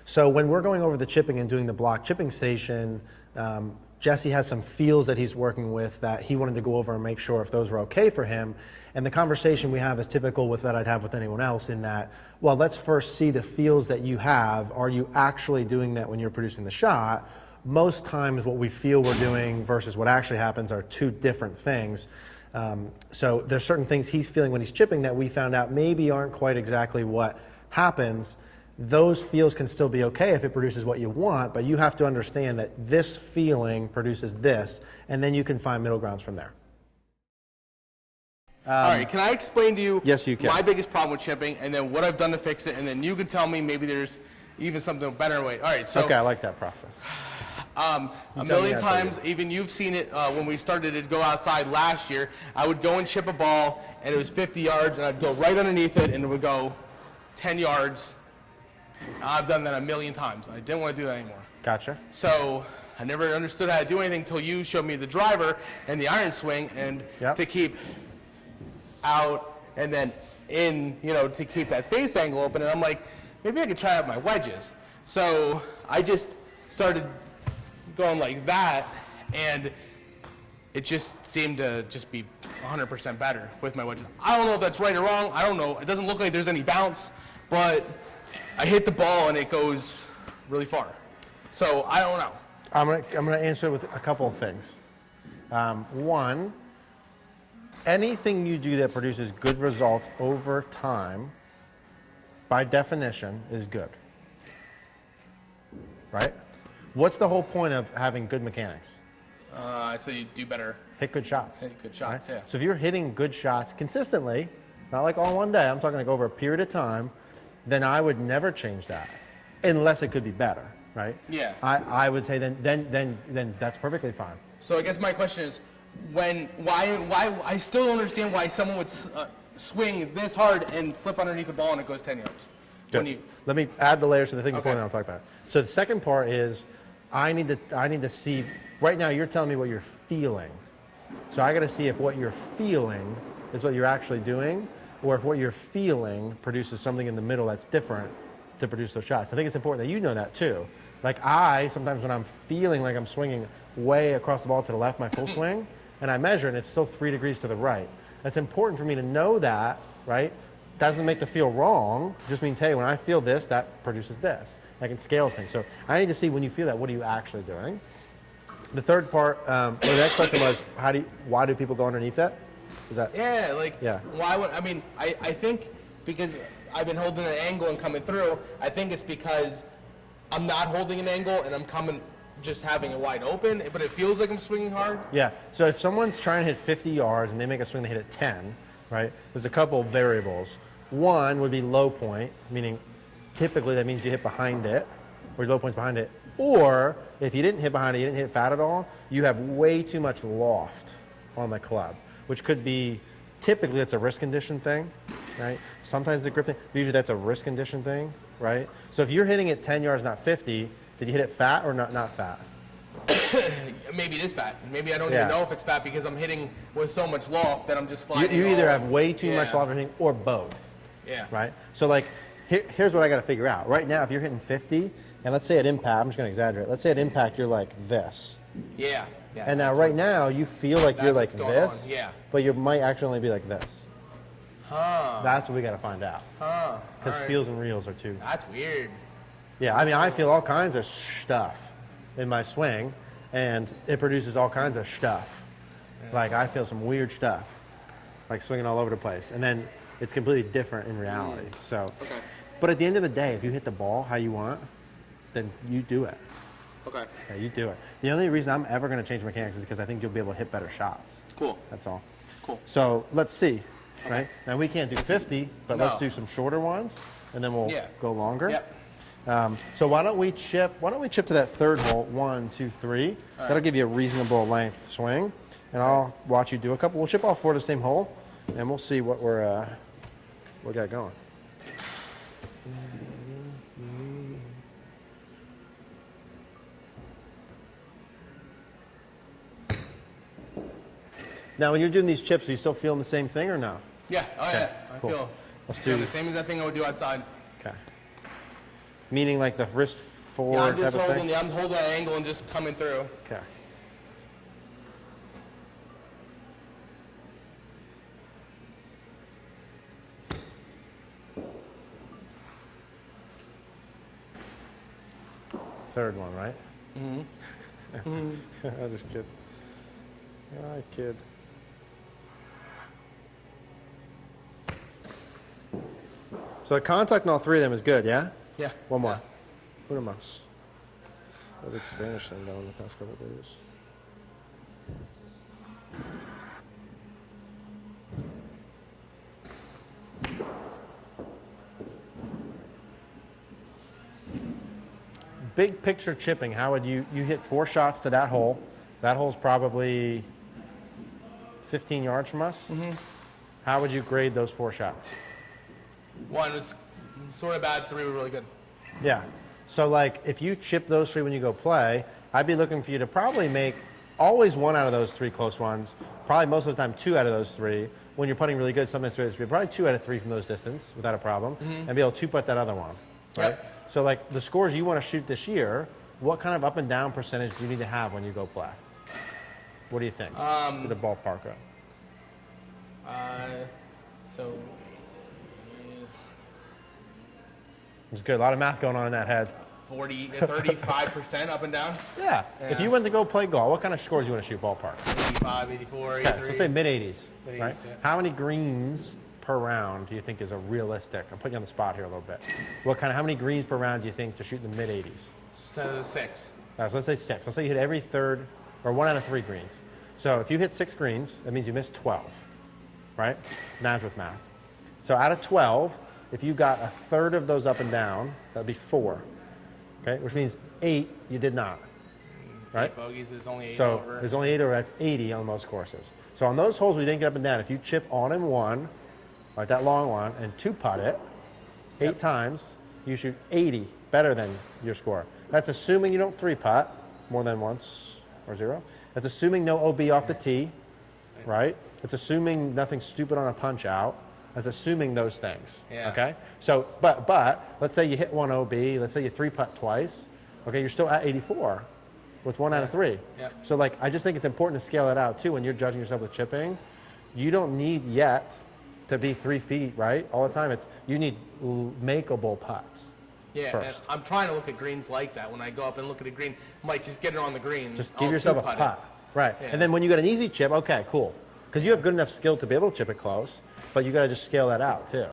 So when we're going over the chipping and doing the block chipping station, Jesse has some feels that he's working with that he wanted to go over and make sure if those were okay for him. And the conversation we have is typical with that I'd have with anyone else in that, well, let's first see the feels that you have. Are you actually doing that when you're producing the shot? Most times what we feel we're doing versus what actually happens are two different things. So there's certain things he's feeling when he's chipping that we found out maybe aren't quite exactly what happens. Those feels can still be okay if it produces what you want, but you have to understand that this feeling produces this, and then you can find middle grounds from there. All right, can I explain to you, yes, you can, my biggest problem with chipping, and then what I've done to fix it, and then you can tell me maybe there's even something better way. All right, so. Okay, I like that process. A million times, even you've seen it when we started to go outside last year, I would go and chip a ball, and it was 50 yards, and I'd go right underneath it, and it would go 10 yards. I've done that a million times. I didn't want to do that anymore. Gotcha. So I never understood how to do anything until you showed me the driver and the iron swing, and to keep out and then in, you know, to keep that face angle open. And I'm like, maybe I could try out my wedges. So I just started going like that, and it just seemed to just be 100% better with my wedges. I don't know if that's right or wrong. I don't know. It doesn't look like there's any bounce, but I hit the ball and it goes really far. So I don't know. I'm gonna answer it with a couple of things. One, anything you do that produces good results over time, by definition, is good. Right? What's the whole point of having good mechanics? So you do better. Hit good shots. Hit good shots, right? yeah. So if you're hitting good shots consistently, not like all in one day, I'm talking like over a period of time, then I would never change that, unless it could be better, right? Yeah. I would say then that's perfectly fine. So I guess my question is, why I still don't understand why someone would swing this hard and slip underneath the ball and it goes 10 yards. Good. Let me add the layers to the thing before then I'll talk about it. So the second part is, I need to see, right now you're telling me what you're feeling. So I got to see if what you're feeling is what you're actually doing, or if what you're feeling produces something in the middle that's different to produce those shots. I think it's important that you know that too. Like sometimes when I'm feeling like I'm swinging way across the ball to the left, my full swing, and I measure and it's still 3 degrees to the right. That's important for me to know that, right? Doesn't make the feel wrong, just means, hey, when I feel this, that produces this. I can scale things. So I need to see when you feel that, what are you actually doing? The third part, the next question was, why do people go underneath that? Is that? Yeah, why would, I think because I've been holding an angle and coming through, I think it's because I'm not holding an angle and I'm coming, just having it wide open, but it feels like I'm swinging hard. Yeah, so if someone's trying to hit 50 yards and they make a swing, they hit it 10, right? There's a couple of variables. One would be low point, meaning typically that means you hit behind it, or your low point's behind it. Or if you didn't hit behind it, you didn't hit fat at all, you have way too much loft on the club, which could be, typically that's a wrist condition thing, right? Sometimes it's a grip thing, but usually that's a wrist condition thing, right? So if you're hitting it 10 yards, not 50, did you hit it fat or not fat? Maybe it is fat. Maybe I don't even know if it's fat because I'm hitting with so much loft that I'm just sliding. You either have way too much loft or both. Yeah. Right? So like, here's what I got to figure out. Right now, if you're hitting 50, and let's say at impact, I'm just going to exaggerate. Let's say at impact you're like this. Yeah. And now right now you feel like you're like this. Yeah. But you might actually only be like this. Huh. That's what we got to find out. Huh. Because feels and reels are too. That's weird. Yeah, I feel all kinds of stuff in my swing, and it produces all kinds of stuff. Yeah. Like I feel some weird stuff, like swinging all over the place, and then it's completely different in reality. So, but at the end of the day, if you hit the ball how you want, then you do it. Okay. Yeah, you do it. The only reason I'm ever going to change mechanics is because I think you'll be able to hit better shots. Cool. That's all. Cool. So let's see, right? Now we can't do 50, but let's do some shorter ones, and then we'll go longer. Yep. So why don't we chip to that third hole, 1, 2, 3. That'll give you a reasonable length swing, and I'll watch you do a couple. We'll chip all 4 to the same hole, and we'll see what we got going. Now, when you're doing these chips, are you still feeling the same thing or no? Yeah. Oh, yeah. I feel Let's do the same exact thing I would do outside. Okay. Meaning like the wrist forward Yeah, I'm just type of holding. thing? I'm holding that angle and just coming through. Okay. Third one, right? Mm-hmm. I just kid. I kid. So the contact in all three of them is good, yeah? Yeah. One more. Una más. A big Spanish thing down the past couple of days. Big picture chipping, how would you hit 4 shots to that hole. That hole's probably 15 yards from us. Mm-hmm. How would you grade those 4 shots? 1 was sort of bad, 3 were really good. Yeah. So like if you chip those 3 when you go play, I'd be looking for you to probably make always 1 out of those 3 close ones. Probably most of the time 2 out of those 3. When you're putting really good, sometimes 3 out of 3. Probably 2 out of 3 from those distance without a problem, and be able to 2-putt that other one. Right. Yep. So like the scores you want to shoot this year, what kind of up and down percentage do you need to have when you go play? What do you think? For the ballpark. So It's good. A lot of math going on in that head. 35% up and down. Yeah. If you went to go play golf, what kind of scores do you want to shoot ballpark? 85, 84, 83. Okay, so let's say mid-80s, Mid-80s, right? yeah. How many greens per round do you think is a realistic? I'm putting you on the spot here a little bit. How many greens per round do you think to shoot in the mid-80s? So 6. So let's say 6. Let's say you hit every third, or 1 out of 3 greens. So if you hit 6 greens, that means you missed 12, right? Math with math. So out of 12, if you got a third of those up and down, that'd be 4, okay? Which means 8 you did not, right? 8 bogeys is only 8 So over. there's only 8 over, that's 80 on most courses. So on those holes where you didn't get up and down, if you chip on and 1, like that long one, and 2-putt it 8 times, you shoot 80, better than your score. That's assuming you don't 3-putt more than once or 0. That's assuming no OB off the tee, right? It's assuming nothing stupid on a punch out. That's assuming those things, okay? So, but let's say you hit 1 OB, let's say you 3-putt twice, okay, you're still at 84 with 1 out of 3. Yep. So like, I just think it's important to scale it out too when you're judging yourself with chipping. You don't need yet to be 3 feet, right? All the time, you need makeable putts. Yeah, first. and I'm trying to look at greens like that. When I go up and look at a green, I might just get it on the green. Just I'll give yourself a 2-putt it. putt. Right. Yeah. And then when you get an easy chip, okay, cool. Because you have good enough skill to be able to chip it close, but you got to just scale that out too.